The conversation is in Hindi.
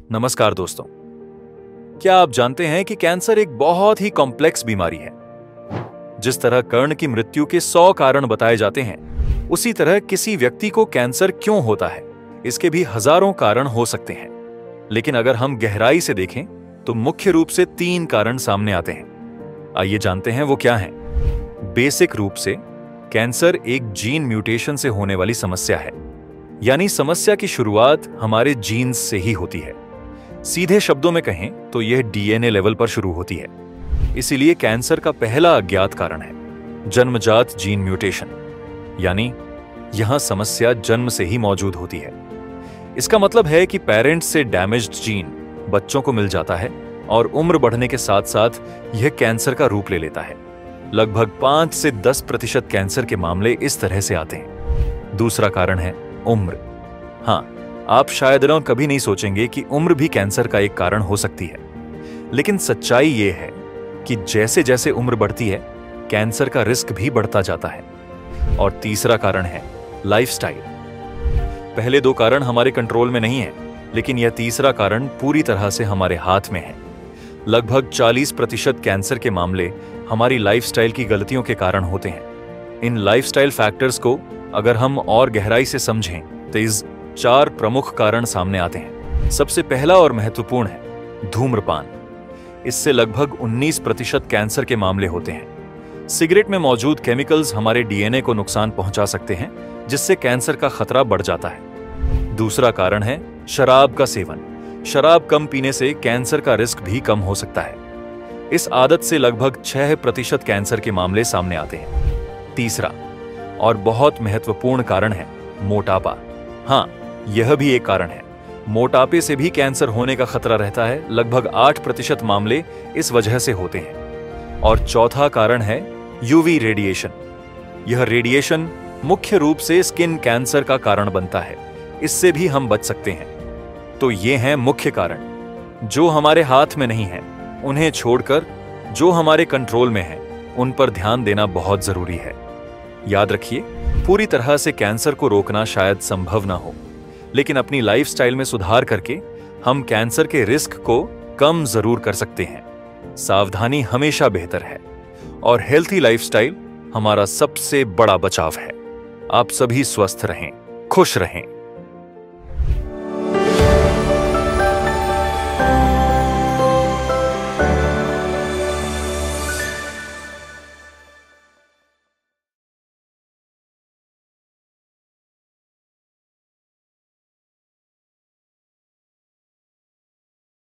नमस्कार दोस्तों। क्या आप जानते हैं कि कैंसर एक बहुत ही कॉम्प्लेक्स बीमारी है। जिस तरह कर्ण की मृत्यु के 100 कारण बताए जाते हैं, उसी तरह किसी व्यक्ति को कैंसर क्यों होता है, इसके भी हजारों कारण हो सकते हैं। लेकिन अगर हम गहराई से देखें तो मुख्य रूप से 3 कारण सामने आते हैं। आइए जानते हैं वो क्या हैं। बेसिक रूप से कैंसर एक जीन म्यूटेशन से होने वाली समस्या है, यानी समस्या की शुरुआत हमारे जीन्स से ही होती है। सीधे शब्दों में कहें तो यह डीएनए लेवल पर शुरू होती है। इसीलिए कैंसर का पहला अज्ञात कारण है जन्मजात जीन म्यूटेशन, यानी यहां समस्या जन्म से ही मौजूद होती है। इसका मतलब है कि पेरेंट्स से डैमेज्ड जीन बच्चों को मिल जाता है और उम्र बढ़ने के साथ साथ यह कैंसर का रूप ले लेता है। लगभग 5 से 10% कैंसर के मामले इस तरह से आते हैं। दूसरा कारण है उम्र। हां, आप शायद न कभी नहीं सोचेंगे कि उम्र भी कैंसर का एक कारण हो सकती है, लेकिन सच्चाई यह है कि जैसे जैसे उम्र बढ़ती है कैंसर का रिस्क भी बढ़ता जाता है। और तीसरा कारण है लाइफस्टाइल। पहले 2 कारण हमारे कंट्रोल में नहीं है, लेकिन यह तीसरा कारण पूरी तरह से हमारे हाथ में है। लगभग 40% कैंसर के मामले हमारी लाइफस्टाइल की गलतियों के कारण होते हैं। इन लाइफस्टाइल फैक्टर्स को अगर हम और गहराई से समझें तो इस 4 प्रमुख कारण सामने आते हैं। सबसे पहला और महत्वपूर्ण है धूम्रपान। इससे लगभग 19% कैंसर के मामले होते हैं। सिगरेट में मौजूद केमिकल्स हमारे डीएनए को नुकसान पहुंचा सकते हैं, जिससे कैंसर का खतरा बढ़ जाता है। दूसरा कारण है शराब का सेवन। शराब कम पीने से कैंसर का रिस्क भी कम हो सकता है। इस आदत से लगभग 6% कैंसर के मामले सामने आते हैं। तीसरा और बहुत महत्वपूर्ण कारण है मोटापा। हां, यह भी एक कारण है। मोटापे से भी कैंसर होने का खतरा रहता है। लगभग 8% मामले इस वजह से होते हैं। और चौथा कारण है यूवी रेडिएशन। यह रेडिएशन मुख्य रूप से स्किन कैंसर का कारण बनता है। इससे भी हम बच सकते हैं। तो ये हैं मुख्य कारण। जो हमारे हाथ में नहीं है उन्हें छोड़कर जो हमारे कंट्रोल में है उन पर ध्यान देना बहुत जरूरी है। याद रखिए, पूरी तरह से कैंसर को रोकना शायद संभव ना हो, लेकिन अपनी लाइफस्टाइल में सुधार करके हम कैंसर के रिस्क को कम जरूर कर सकते हैं। सावधानी हमेशा बेहतर है और हेल्थी लाइफस्टाइल हमारा सबसे बड़ा बचाव है। आप सभी स्वस्थ रहें, खुश रहें।